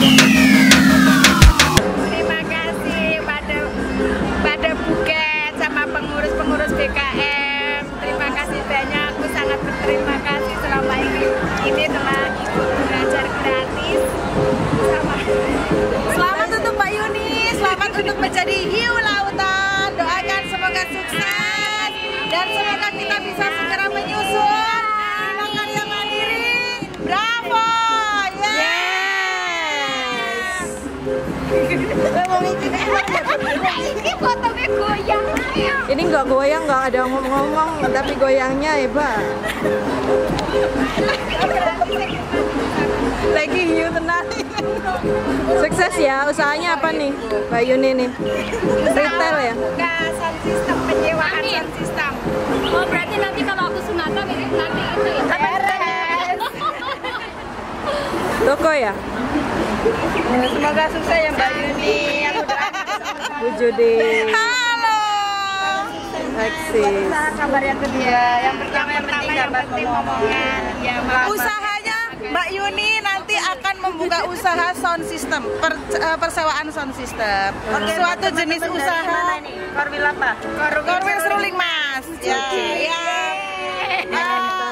Terima kasih pada Buket sama pengurus-pengurus BKM. Terima kasih banyak. Aku sangat berterima kasih selama ini telah ikut belajar gratis. Selamat untuk Mbak Yuni. Selamat untuk menjadi hiu lautan. Doakan semoga sukses dan semoga kita bisa segera menyusul. Karya mandiri. Bravo. Ini fotonya goyang. Ini nggak goyang, nggak ada ngomong-ngomong, tapi goyangnya hebat. Lagi hiu tenang. Sukses ya, usahanya apa nih, Mbak Yuni nih? Retail ya? Enggak, sound system, penyewaan sound system. Oh, berarti nanti kalau aku sunatan ini nanti itu ya? Beres. Toko ya? Semoga sukses ya Mbak Yuni. Bu Judi. Halo. Eksis. Kabar yang kedua. Yang penting ngomongan. Ya, usahanya Mbak Yuni nanti akan membuka usaha sound system, persewaan sound system. Suatu jenis usaha. Korwil apa? Korwil seruling Mas. Ya.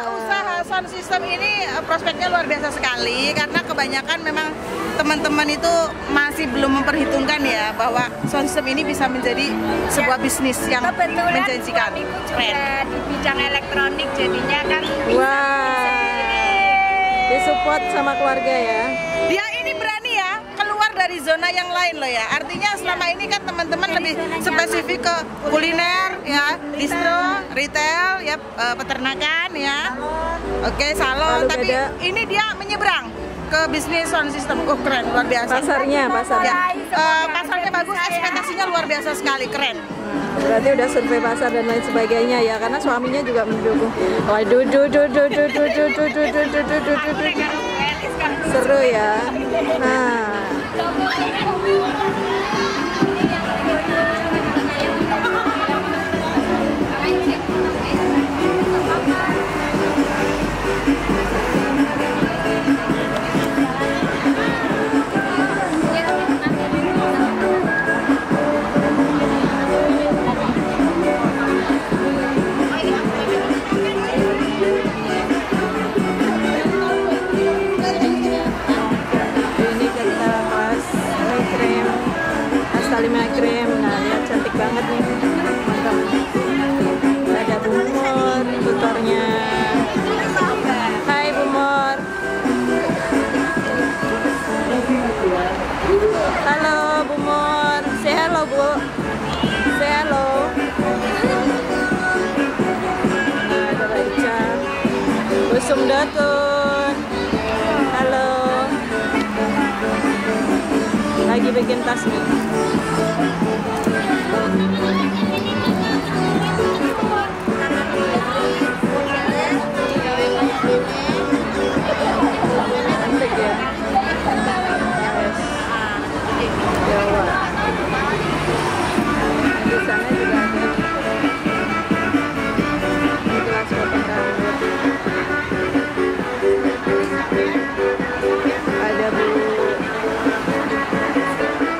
Usaha sound system ini prospeknya luar biasa sekali karena kebanyakan memang teman-teman itu masih belum memperhitungkan ya bahwa sound system ini bisa menjadi sebuah bisnis yang menjanjikan. Juga di bidang elektronik jadinya kan. Wah, disupport sama keluarga ya. Dia ini berani ya keluar dari zona yang lain loh ya. Artinya selama ini kan teman-teman lebih spesifik ke kuliner ya, distro, retail ya, peternakan ya. Oke, salon. Lalu tapi beda. ini dia menyeberang ke bisnis sound system. Oh, keren, luar biasa. Pasarnya. Ya, pasarnya bagus, ekspektasinya luar biasa sekali, keren. Berarti udah survei pasar dan lain sebagainya ya, karena suaminya juga mendukung. Waduh, seru ya. Nah, krem. Nah, lihat cantik banget nih. Mantap. Ada Bu Mor, tutornya. Hai Bu Mor. Halo Bu Mor. Say hello Bu. Say hello. Nah, ada Raica. Busum Datun. Halo. Lagi bikin tas nih. Cantik ya. Jawa. Di sana juga ada. Ini kelas potong rambut. Ada Bu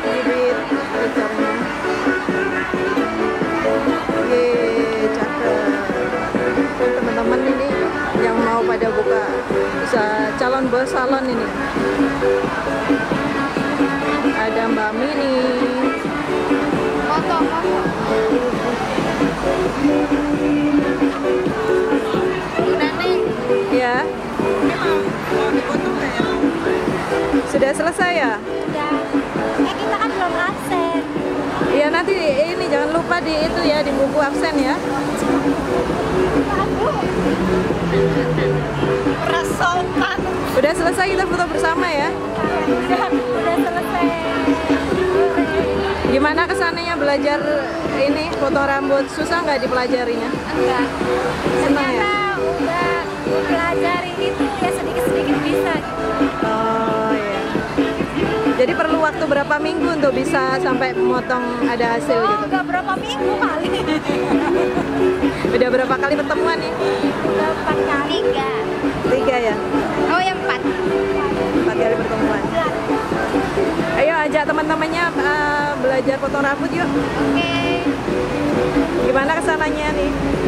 Bibit, tutornya. Yeay, cakep. Teman-teman ini yang mau pada buka bisa calon bos salon ini. Ada Mbak Mini. Foto. Ya. Sudah selesai ya? Udah. Kita kan belum absen. Ya nanti ini jangan lupa di itu ya, di buku absen ya. Rasokan. Udah selesai, kita foto bersama ya. Udah selesai. Gimana kesannya belajar ini potong rambut? Susah nggak dipelajarinya? Enggak. Senang ya? Ternyata udah pelajari itu ya sedikit-sedikit bisa. Oh iya. Jadi perlu waktu berapa minggu untuk bisa sampai memotong ada hasil gitu? Enggak berapa minggu kali. Udah berapa kali pertemuan nih? Udah 4 kali. 3 ya? Oh ya 4. 4 kali pertemuan. namanya belajar potong rambut yuk. Oke. Gimana kesananya nih?